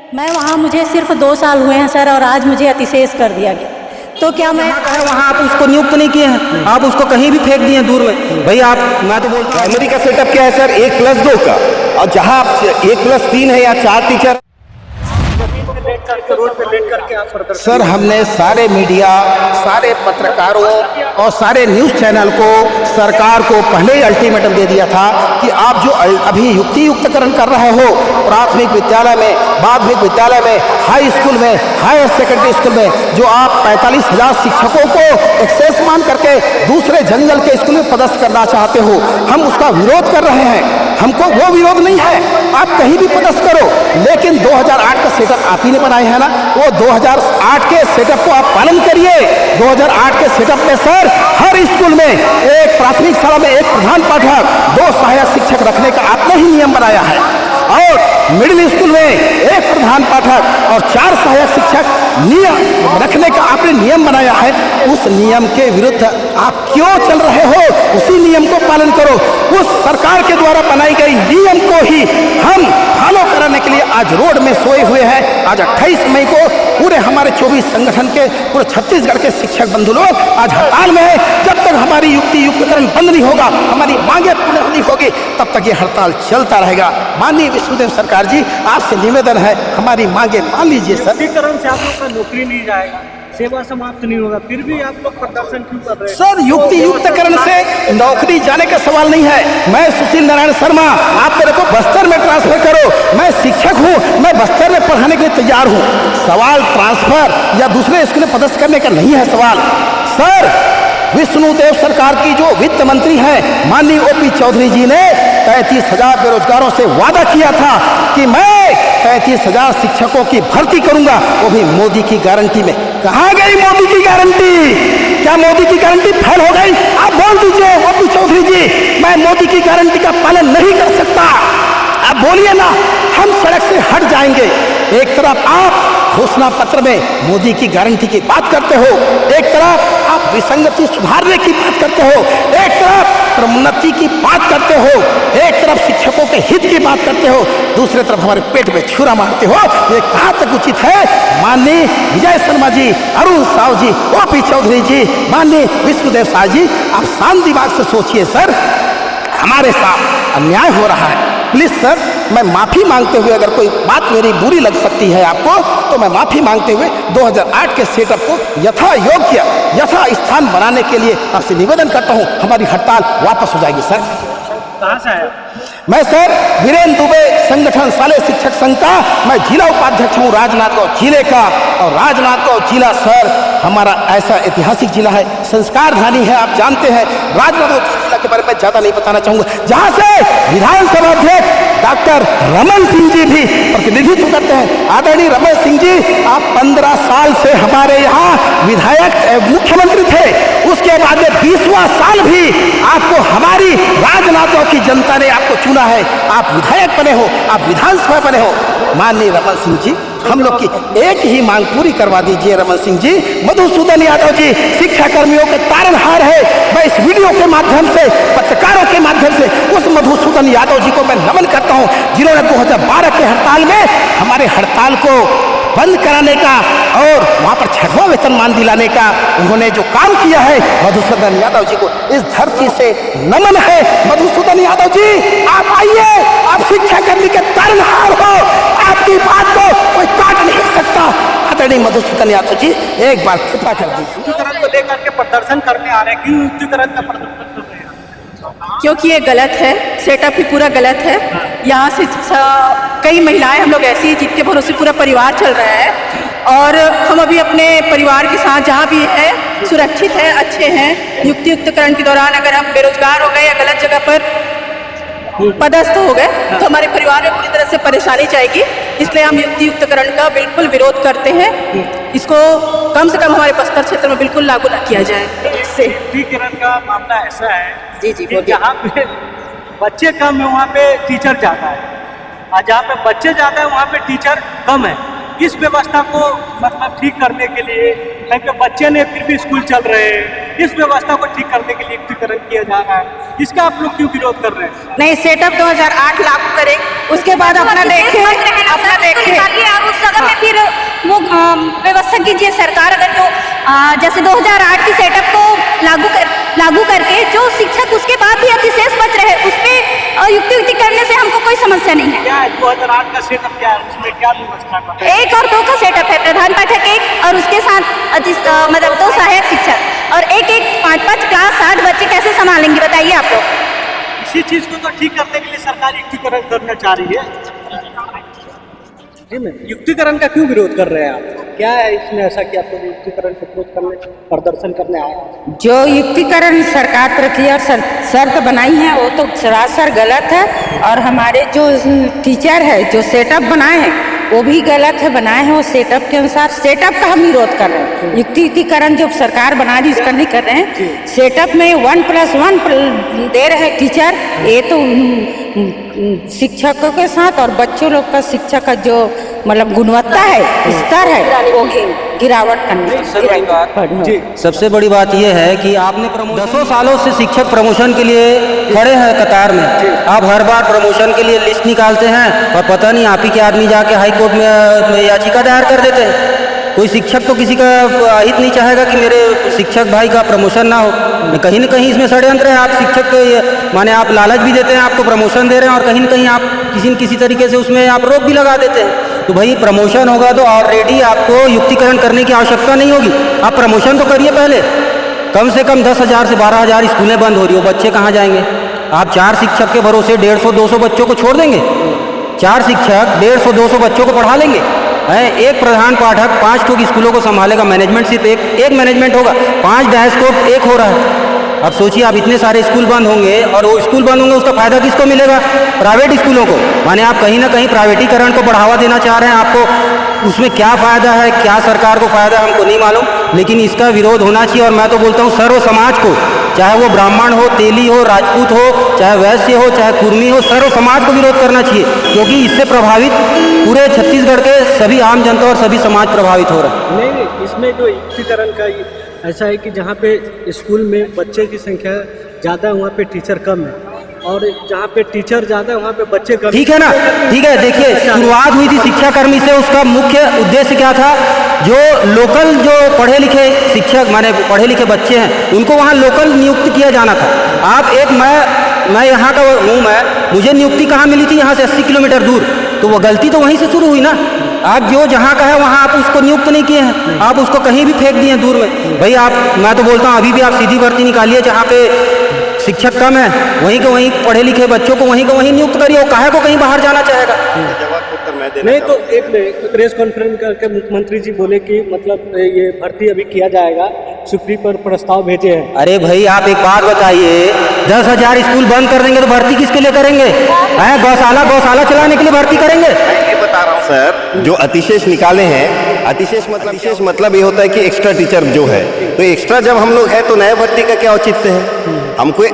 मैं वहाँ मुझे सिर्फ 2 साल हुए हैं सर, और आज मुझे अतिशेष कर दिया गया। तो क्या मैं वहाँ आप उसको नियुक्त नहीं किए हैं, आप उसको कहीं भी फेंक दिए दूर में। भाई आप, मैं तो बोलता हूँ प्राइमरी का सेटअप क्या है सर, 1+2 का, और जहाँ 1+3 है या 4 टीचर। सर हमने सारे मीडिया, सारे पत्रकारों और सारे न्यूज़ चैनल को, सरकार को पहले ही अल्टीमेटम दे दिया था कि आप जो अभी युक्तियुक्तकरण कर रहे हो प्राथमिक विद्यालय में, माध्यमिक विद्यालय में, हाई स्कूल में, हायर सेकेंडरी स्कूल में, जो आप 45,000 शिक्षकों को एक्सेस मान करके दूसरे जंगल के स्कूल में पदस्थ करना चाहते हो, हम उसका विरोध कर रहे हैं। हमको वो विरोध नहीं है, आप कहीं भी पदस्थ करो, लेकिन 2008 का सेटअप आप ही ने बनाए है ना, वो 2008 के सेटअप को आप पालन करिए। 2008 के सेटअप में सर हर स्कूल में एक प्राथमिक शाला में एक प्रधान पाठक, 2 सहायक शिक्षक रखने का आपने ही नियम बनाया है, और मिडिल स्कूल में एक प्रधान पाठक और 4 सहायक शिक्षक नियम रखने का आपने नियम बनाया है। उस नियम के विरुद्ध आप क्यों चल रहे हो? उसी नियम को पालन करो। उस सरकार के द्वारा बनाई गई नियम को ही हम फॉलो कराने के लिए आज रोड में सोए हुए हैं। आज 28 मई को पूरे हमारे 24 संगठन के, पूरे छत्तीसगढ़ के शिक्षक बंधु लोग आज हड़ताल में है। जब तक हमारी युक्तियुक्तकरण बंद नहीं होगा, हमारी मांगे पूर्ण नहीं होगी, तब तक ये हड़ताल चलता रहेगा। माननीय विष्णुदेव सरकार जी, आपसे निवेदन है, हमारी मांगे मान लीजिए सर। युक्तिकरण से आप लोग का नौकरी नहीं जाएगा, सेवा समाप्त नहीं होगा, फिर भी आप लोग प्रदर्शन क्यों कर रहे हैं? सर युक्तियुक्तकरण से नौकरी जाने का सवाल नहीं है। मैं सुशील नारायण शर्मा, आप मेरे को बस्तर में ट्रांसफर करो, मैं शिक्षक हूँ, मैं बस्तर में पढ़ाने के लिए तैयार हूँ। सवाल ट्रांसफर या दूसरे स्कूल में पदस्थ करने का नहीं है सवाल। सर विष्णुदेव सरकार की जो वित्त मंत्री हैं माननीय ओपी चौधरी जी ने 33,000 बेरोजगारों से वादा किया था कि मैं 33,000 शिक्षकों की भर्ती करूंगा, वो भी मोदी की गारंटी में। कहाँ गई मोदी की गारंटी? क्या मोदी की गारंटी फेल हो गई? आप बोल दीजिए ओपी चौधरी जी, मैं मोदी की गारंटी का पालन नहीं कर सकता। आप बोलिए ना, हम सड़क से हट जाएंगे। एक तरफ आप घोषणा पत्र में मोदी की गारंटी की बात करते हो, एक तरफ आप विसंगति सुधारने की बात करते हो, एक तरफ प्रोन्नति की बात करते हो, एक तरफ शिक्षकों के हित की बात करते हो, दूसरी तरफ हमारे पेट में छुरा मारते हो। ये कहाँ तक उचित है? माननीय विजय शर्मा जी, अरुण साव जी, ओपी चौधरी जी, माननीय विष्णुदेव शाह जी, आप शांत दिमाग से सोचिए सर, हमारे साथ अन्याय हो रहा है। प्लीज सर, मैं माफी मांगते हुए, अगर कोई बात मेरी बुरी लग सकती है आपको, तो मैं माफी मांगते हुए 2008 के सेटअप को यथा योग्य, यथा स्थान बनाने के लिए आपसे निवेदन करता हूं। हमारी हड़ताल वापस हो जाएगी सर। कहाँ से आया? मैं सर वीरेंद्र दुबे संगठन शालेय शिक्षक संघ का मैं जिला उपाध्यक्ष हूँ राजनांदगांव जिले का। और राजनांदगांव जिला सर हमारा ऐसा ऐतिहासिक जिला है, संस्कारधानी है, आप जानते हैं। राजनांदगांव जिला के बारे में ज्यादा नहीं बताना चाहूंगा, जहां से विधानसभा अध्यक्ष डॉक्टर रमन सिंह जी भी प्रतिनिधित्व करते हैं। आदरणीय रमन सिंह जी, आप 15 साल से हमारे यहाँ विधायक मुख्यमंत्री थे, उसके बाद 20वां साल भी आपको हमारी राजनांदगांव की जनता ने आपको चुना है, आप विधायक बने हो, आप विधानसभा बने हो। माननीय रमन सिंह जी, हम लोग की एक ही मांग पूरी करवा दीजिए। रमन सिंह जी, मधुसूदन यादव जी शिक्षा कर्मियों के तारनहार है। मैं इस वीडियो के माध्यम से, पत्रकारों के माध्यम से उस मधुसूदन यादव जी को मैं नमन करता हूं, जिन्होंने 2012 के हड़ताल में हमारे हड़ताल को बंद कराने का और वहां पर 6वां वेतनमान दिलाने का उन्होंने जो काम किया है। मधुसूदन यादव जी को इस धरती से नमन है। मधुसूदन यादव जी, आप आइए, आप शिक्षा कर्मी के तारनहार हो, आपकी बात को कोई काट नहीं सकता। आदरणीय मधुसूदन यादव जी, एक बार कृपा कर दीजिए। युक्तिकरण को लेकर के प्रदर्शन करने आ रहे हैं, क्यों युक्तिकरण का प्रदर्शन कर रहे हैं? क्योंकि ये गलत है, सेटअप ही पूरा गलत है। यहाँ से कई महिलाएं हम लोग ऐसी हैं जिनके भरोसे पूरा परिवार चल रहा है, और हम अभी अपने परिवार के साथ जहाँ भी है सुरक्षित है, अच्छे हैं। युक्तियुक्तकरण के दौरान अगर हम बेरोजगार हो गए या गलत जगह पर पदस्थ हो गए तो हमारे परिवार में पूरी तरह से परेशानी जाएगी। इसलिए हम युक्तियुक्तकरण का बिल्कुल विरोध करते हैं। इसको कम से कम हमारे बस्तर क्षेत्र में बिल्कुल लागू न किया जाए। युक्तिकरण का मामला ऐसा है जी कि जहाँ पे बच्चे कम है वहाँ पे टीचर ज़्यादा है, और जहाँ पे बच्चे ज़्यादा है वहाँ पे टीचर कम है। इस व्यवस्था को मतलब ठीक करने के लिए, क्योंकि बच्चे ने फिर भी स्कूल चल रहे हैं, इस व्यवस्था को ठीक करने के लिए युक्तिकरण किया जा रहा है, इसका आप लोग क्यों विरोध कर रहे हैं? नहीं, सेटअप 2008 लागू करें, उसके बाद अपना देखें। आप उस जगह में फिर वो व्यवस्था कीजिए सरकार। अगर जो जैसे 2008 की सेटअप को लागू करके जो शिक्षक उसके बाद भी अतिशेष बच रहे उस पर युक्ति करने से हमको कोई समस्या नहीं है। क्या है 2008 का सेटअप, क्या है उसमें क्या व्यवस्था का? 1 और 2 का सेटअप है, प्रधान पाठक 1 और उसके साथ मतलब 2 सहायक शिक्षक, और एक 5-5 क्लास 60 बच्चे कैसे संभालेंगे बताइए आप लोग। इसी चीज को तो ठीक करने के लिए सरकार युक्तिकरण करना चाह रही है। जी मैम, युक्तिकरण का क्यों विरोध कर रहे हैं आप? क्या है इसमें ऐसा कि आप लोग युक्तिकरण का विरोध करने, प्रदर्शन करने आए हैं? जो युक्तिकरण सरकार प्रक्रिया शर्त बनाई है वो तो सरासर गलत है, और हमारे जो टीचर है जो सेटअप बनाए हैं वो भी गलत है, बनाए हैं वो सेटअप के अनुसार। सेटअप का हम विरोध कर रहे हैं, युक्तिकरण जो सरकार बना रही उसका नहीं कर रहे हैं। सेटअप में 1+1 दे रहे हैं टीचर, ये तो शिक्षकों के साथ और बच्चों लोग का शिक्षा का जो मतलब गुणवत्ता है, स्तर है, वो गिरावट करने। सबसे बड़ी बात यह है कि आपने 10 सालों से शिक्षक प्रमोशन के लिए खड़े हैं कतार में। आप हर बार प्रमोशन के लिए लिस्ट निकालते हैं और पता नहीं आप ही के आदमी जाके हाई कोर्ट में याचिका दायर कर देते हैं। कोई शिक्षक तो किसी का हित नहीं चाहेगा कि मेरे शिक्षक भाई का प्रमोशन ना हो। कहीं न कहीं इसमें षड्यंत्र है। आप शिक्षक के माने आप लालच भी देते हैं, आपको प्रमोशन दे रहे हैं, और कहीं न कहीं आप किसी न किसी तरीके से उसमें आप रोक भी लगा देते हैं। तो भाई प्रमोशन होगा तो ऑलरेडी आपको युक्तिकरण करने की आवश्यकता नहीं होगी। आप प्रमोशन तो करिए पहले। कम से कम 10,000 से 12,000 स्कूलें बंद हो रही हो, बच्चे कहाँ जाएंगे? आप 4 शिक्षक के भरोसे 150-200 बच्चों को छोड़ देंगे? 4 शिक्षक 150-200 बच्चों को पढ़ा लेंगे? एक प्रधान पाठक 5 ठोक स्कूलों को संभालेगा, मैनेजमेंट सिर्फ एक मैनेजमेंट होगा, 5 डैशकोप एक हो रहा है। अब सोचिए, आप इतने सारे स्कूल बंद होंगे और वो स्कूल बंद होंगे, उसका फायदा किसको मिलेगा? प्राइवेट स्कूलों को। माने आप कहीं ना कहीं प्राइवेटीकरण को बढ़ावा देना चाह रहे हैं। आपको उसमें क्या फायदा है, क्या सरकार को फायदा है, हमको नहीं मालूम, लेकिन इसका विरोध होना चाहिए। और मैं तो बोलता हूँ सर्व समाज को, चाहे वो ब्राह्मण हो, तेली हो, राजपूत हो, चाहे वैश्य हो, चाहे कुर्मी हो, सर्व समाज को विरोध करना चाहिए, क्योंकि इससे प्रभावित पूरे छत्तीसगढ़ के सभी आम जनता और सभी समाज प्रभावित हो रहे हैं। नहीं, इसमें जो युक्तिकरण का ऐसा है कि जहाँ पे स्कूल में बच्चे की संख्या ज़्यादा है वहाँ पे टीचर कम है, और जहाँ पे टीचर ज़्यादा है वहाँ पे बच्चे कम। ठीक है ना, ठीक है। देखिए, शुरुआत हुई थी शिक्षाकर्मी से, उसका मुख्य उद्देश्य क्या था? जो लोकल जो पढ़े लिखे शिक्षक माने पढ़े लिखे बच्चे हैं उनको वहाँ लोकल नियुक्त किया जाना था। आप मैं यहाँ का हूँ, मुझे नियुक्ति कहाँ मिली थी? यहाँ से 80 किलोमीटर दूर। तो वो गलती तो वहीं से शुरू हुई ना। आप जो जहाँ का है वहाँ आप उसको नियुक्त नहीं किए हैं, आप उसको कहीं भी फेंक दिए दूर में। भाई मैं तो बोलता हूँ अभी भी आप सीधी भर्ती निकालिए, जहाँ पे शिक्षक कम है वहीं के वहीं पढ़े लिखे बच्चों को वहीं के वहीं नियुक्त करिए। वो काहे को कहीं बाहर जाना चाहेगा? नहीं तो एक प्रेस कॉन्फ्रेंस करके मुख्यमंत्री जी बोले कि मतलब ये भर्ती अभी किया जाएगा, सुप्रीम पर प्रस्ताव भेजे हैं। अरे भाई आप एक बात बताइए, 10,000 स्कूल बंद कर देंगे तो भर्ती किसके लिए करेंगे? गौशाला चलाने के लिए भर्ती करेंगे? ये बता रहा हूँ सर, जो अतिशेष निकाले हैं, अतिशेष मतलब ये होता है कि एक्स्ट्रा टीचर जो है, तो एक्स्ट्रा जब हम लोग है तो नए भर्ती का क्या औचित्य है? हमको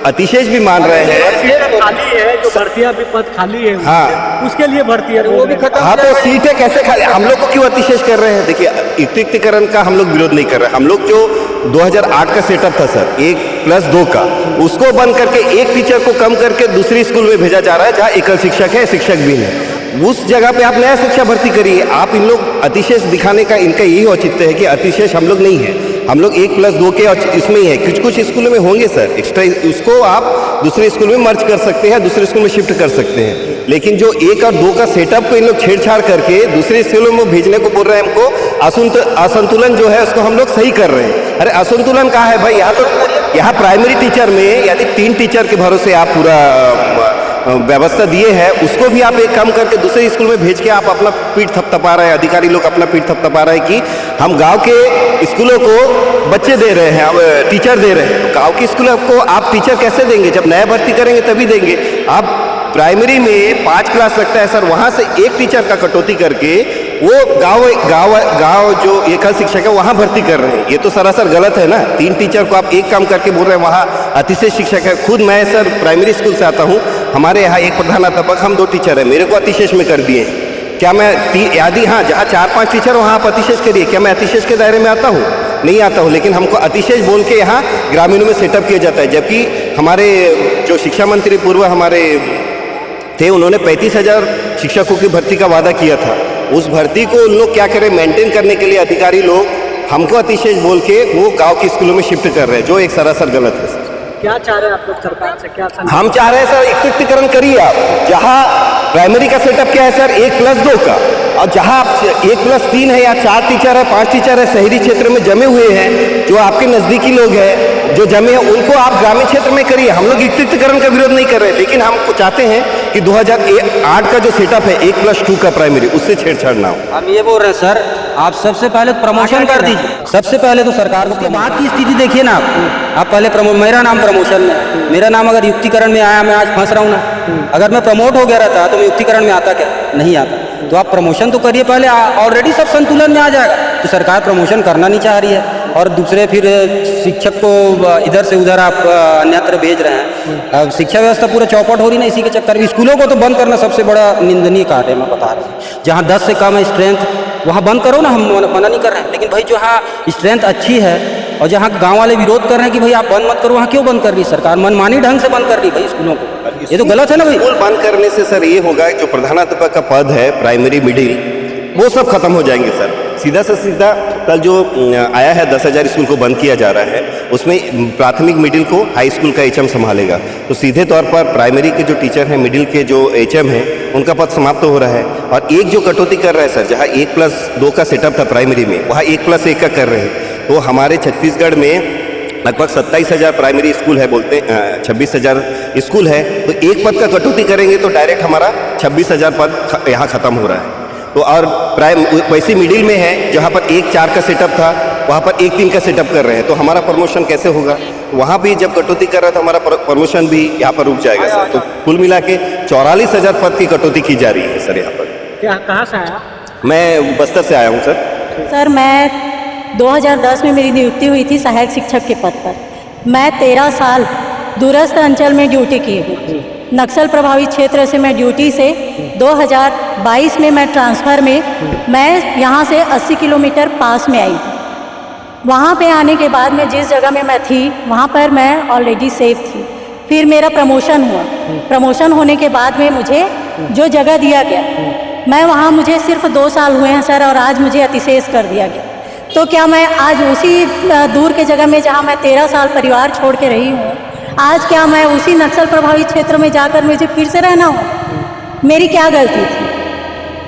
अतिशेष भी मान रहे हैं। खाली है जो भर्तियां भी पद खाली है, हाँ, उसके लिए भर्ती है, वो भी खत्म। हाँ, तो सीटें कैसे खाली? हम लोग को क्यों अतिशेष कर रहे हैं? देखिए, युक्तिकरण का हम लोग विरोध नहीं कर रहे हैं। हम लोग जो 2008 का सेटअप था सर, 1+2 का, उसको बंद करके एक टीचर को कम करके दूसरी स्कूल में भेजा जा रहा है जहाँ एकल शिक्षक है, शिक्षक भी है। उस जगह पे आप नया शिक्षा भर्ती करिए। आप इन लोग अतिशेष दिखाने का इनका यही औचित्य है कि अतिशेष हम लोग नहीं है, हम लोग 1+2 के इसमें ही है। कुछ स्कूलों में होंगे सर एक्स्ट्रा, उसको आप दूसरे स्कूल में मर्ज कर सकते हैं, दूसरे स्कूल में शिफ्ट कर सकते हैं। लेकिन जो 1 और 2 का सेटअप को इन लोग छेड़छाड़ करके दूसरे स्कूलों में भेजने को बोल रहे हैं, हमको असंतुलन जो है उसको हम लोग सही कर रहे हैं। अरे असंतुलन कहाँ है भाई? यहाँ प्राइमरी टीचर में यानी 3 टीचर के भरोसे आप पूरा व्यवस्था दिए हैं, उसको भी आप एक काम करके दूसरे स्कूल में भेज के आप अपना पीठ थपथपा रहे हैं, अधिकारी लोग अपना पीठ थपथपा रहे हैं कि हम गांव के स्कूलों को बच्चे दे रहे हैं, अब टीचर दे रहे हैं। तो गांव के स्कूलों को आप टीचर कैसे देंगे? जब नया भर्ती करेंगे तभी देंगे। आप प्राइमरी में 5 क्लास लगता है सर, वहाँ से एक टीचर का कटौती करके वो गांव जो एकल शिक्षक है वहाँ भर्ती कर रहे हैं। ये तो सरासर गलत है ना। 3 टीचर को आप एक काम करके बोल रहे हैं वहाँ अतिशेष शिक्षक है। खुद मैं सर प्राइमरी स्कूल से आता हूँ, हमारे यहाँ एक प्रधानाध्यापक, हम 2 टीचर हैं, मेरे को अतिशेष में कर दिए। क्या मैं यदि हाँ जहाँ 4-5 टीचर वहाँ आप अतिशेष करिए, क्या मैं अतिशेष के दायरे में आता हूँ? नहीं आता हो, लेकिन हमको अतिशेष बोल के यहाँ ग्रामीणों में सेटअप किया जाता है। जबकि हमारे जो शिक्षा मंत्री पूर्व हमारे थे, उन्होंने 35,000 शिक्षकों की भर्ती का वादा किया था। उस भर्ती को उन लोग क्या करें, मेंटेन करने के लिए अधिकारी लोग हमको अतिशेष बोल के वो गांव के स्कूलों में शिफ्ट कर रहे हैं, जो एक सरासर गलत है। क्या चाह रहे हैं आप लोग सरकार से? क्या हम चाह रहे हैं सर, एकत्रीकरण करिए आप। जहाँ प्राइमरी का सेटअप क्या है सर, 1+2 का, और जहाँ आप 1+3 है या 4 टीचर है, 5 टीचर है, शहरी क्षेत्र में जमे हुए हैं, जो आपके नज़दीकी लोग हैं जो जमे हैं, उनको आप ग्रामीण क्षेत्र में करिए। हम लोग एकत्रीकरण का विरोध नहीं कर रहे, लेकिन हम चाहते हैं कि 2008 का जो सेटअप है 1+2 का प्राइमरी, उससे छेड़छाड़ ना हो। हम ये बोल रहे हैं सर, आप सबसे पहले प्रमोशन कर दीजिए। सबसे पहले तो सरकार को बात की स्थिति देखिए ना आप पहले मेरा नाम प्रमोशन में, मेरा नाम अगर युक्तिकरण में आया, मैं आज फंस रहा हूँ ना। अगर मैं प्रमोट हो गया रहता तो मैं युक्तिकरण में आता क्या? नहीं आता। तो आप प्रमोशन तो करिए पहले, ऑलरेडी सब संतुलन में आ जाएगा। तो सरकार प्रमोशन करना नहीं चाह रही है, और दूसरे फिर शिक्षक को इधर से उधर आप अन्यत्र भेज रहे हैं। अब शिक्षा व्यवस्था पूरा चौपट हो रही ना इसी के चक्कर में। स्कूलों को तो बंद करना सबसे बड़ा निंदनीय कार्य है, मैं बता रहा हूँ। जहाँ 10 से कम है स्ट्रेंथ, वहाँ बंद करो ना, हम मना नहीं कर रहे हैं। लेकिन भाई जहाँ स्ट्रेंथ अच्छी है और जहाँ गांव वाले विरोध कर रहे हैं कि भाई आप बंद मत करो, वहाँ क्यों बंद कर रही सरकार? मनमानी ढंग से बंद कर रही भाई स्कूलों को, ये तो गलत है ना भाई। स्कूल बंद करने से सर ये होगा, जो प्रधानाध्यापक का पद है प्राइमरी मिडिल, वो सब खत्म हो जाएंगे सर। सीधा से सीधा कल जो आया है 10,000 स्कूल को बंद किया जा रहा है, उसमें प्राथमिक मिडिल को हाई स्कूल का एचएम संभालेगा। तो सीधे तौर पर प्राइमरी के जो टीचर हैं, मिडिल के जो एचएम हैं, उनका पद समाप्त हो रहा है। और एक जो कटौती कर रहा है सर, जहाँ 1+2 का सेटअप था प्राइमरी में, वहाँ 1+1 का कर रहे हैं। तो हमारे छत्तीसगढ़ में लगभग 27,000 प्राइमरी स्कूल है, बोलते हैं 26,000 स्कूल है। तो एक पद का कटौती करेंगे तो डायरेक्ट हमारा 26,000 पद यहाँ खत्म हो रहा है। तो और वैसी मिडिल में है जहाँ पर 1-4 का सेटअप था, वहाँ पर 1-3 का सेटअप कर रहे हैं। तो हमारा प्रमोशन कैसे होगा? वहाँ भी जब कटौती कर रहा है तो हमारा प्रमोशन भी यहाँ पर रुक जाएगा सर। तो कुल मिला के 44,000 पद की कटौती की जा रही है सर यहाँ पर। क्या, कहाँ से आया? मैं बस्तर से आया हूँ सर। सर मैं 2010 में मेरी नियुक्ति हुई थी सहायक शिक्षक के पद पर। मैं 13 साल दूरस्थ अंचल में ड्यूटी की हूँ। नक्सल प्रभावित क्षेत्र से मैं ड्यूटी से 2022 में मैं ट्रांसफ़र में मैं यहाँ से 80 किलोमीटर पास में आई। वहाँ पे आने के बाद में जिस जगह में मैं थी वहाँ पर मैं ऑलरेडी सेफ थी। फिर मेरा प्रमोशन हुआ। प्रमोशन होने के बाद में मुझे जो जगह दिया गया, मैं वहाँ मुझे सिर्फ 2 साल हुए हैं सर, और आज मुझे अतिशेष कर दिया गया। तो क्या मैं आज उसी दूर के जगह में जहाँ मैं 13 साल परिवार छोड़ के रही हूँ, आज क्या मैं उसी नक्सल प्रभावित क्षेत्र में जाकर मुझे फिर से रहना हो? मेरी क्या गलती थी?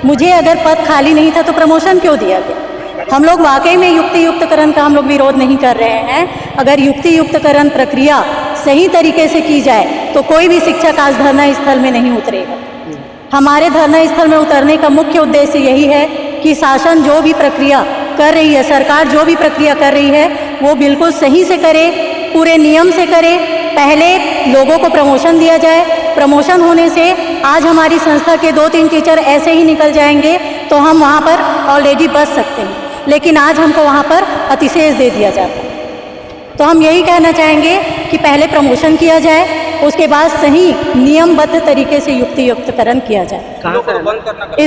मुझे अगर पद खाली नहीं था तो प्रमोशन क्यों दिया गया? हम लोग वाकई में युक्तियुक्तकरण का हम लोग विरोध नहीं कर रहे हैं। अगर युक्तियुक्तकरण प्रक्रिया सही तरीके से की जाए तो कोई भी शिक्षक आज धरना स्थल में नहीं उतरेगा। हमारे धरना स्थल में उतरने का मुख्य उद्देश्य यही है कि शासन जो भी प्रक्रिया कर रही है, सरकार जो भी प्रक्रिया कर रही है, वो बिल्कुल सही से करे, पूरे नियम से करे। पहले लोगों को प्रमोशन दिया जाए। प्रमोशन होने से आज हमारी संस्था के 2-3 टीचर ऐसे ही निकल जाएंगे तो हम वहाँ पर ऑलरेडी बच सकते हैं, लेकिन आज हमको वहाँ पर अतिशेष दे दिया जाता है। तो हम यही कहना चाहेंगे कि पहले प्रमोशन किया जाए, उसके बाद सही नियमबद्ध तरीके से युक्तियुक्तकरण किया जाए।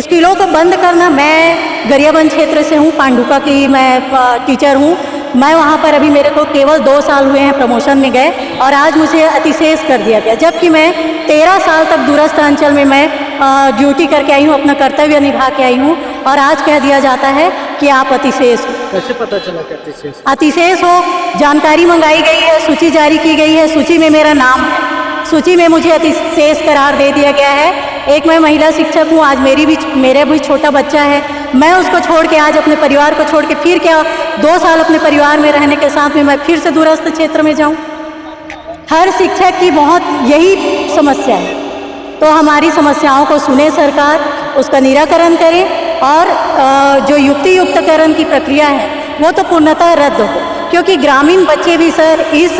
स्कूलों को बंद करना, मैं गरियाबंद क्षेत्र से हूँ, पांडुका की मैं टीचर हूँ। मैं वहाँ पर अभी मेरे को केवल 2 साल हुए हैं प्रमोशन में गए, और आज मुझे अतिशेष कर दिया गया, जबकि मैं 13 साल तक दूरस्थ अंचल में मैं ड्यूटी करके आई हूँ, अपना कर्तव्य निभा के आई हूँ, और आज कह दिया जाता है कि आप अतिशेष हो। कैसे पता चला कि अतिशेष? अतिशेष हो, जानकारी मंगाई गई है, सूची जारी की गई है, सूची में मेरा नाम है, सूची में मुझे अतिशेष करार दे दिया गया है। एक मैं महिला शिक्षक हूँ, आज मेरे भी छोटा बच्चा है, मैं उसको छोड़ के आज अपने परिवार को छोड़ के फिर क्या 2 साल अपने परिवार में रहने के साथ में मैं फिर से दूरस्थ क्षेत्र में जाऊँ? हर शिक्षक की बहुत यही समस्या है। तो हमारी समस्याओं को सुने सरकार, उसका निराकरण करे, और जो युक्तियुक्तकरण की प्रक्रिया है वो तो पूर्णतः रद्द हो, क्योंकि ग्रामीण बच्चे भी सर इस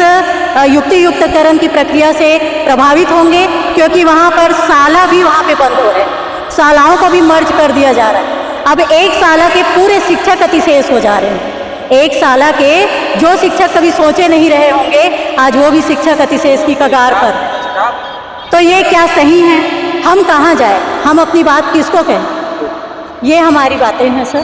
युक्तियुक्तकरण की प्रक्रिया से प्रभावित होंगे, क्योंकि वहाँ पर शाला भी वहाँ पे बंद हो रहे हैं, शालाओं को भी मर्ज कर दिया जा रहा है। अब एक शाला के पूरे शिक्षक अतिशेष हो जा रहे हैं। एक शाला के जो शिक्षक कभी सोचे नहीं रहे होंगे, आज वो भी शिक्षक अतिशेष की कगार पर। तो ये क्या सही है? हम कहाँ जाए? हम अपनी बात किसको कहें? ये हमारी बातें हैं सर।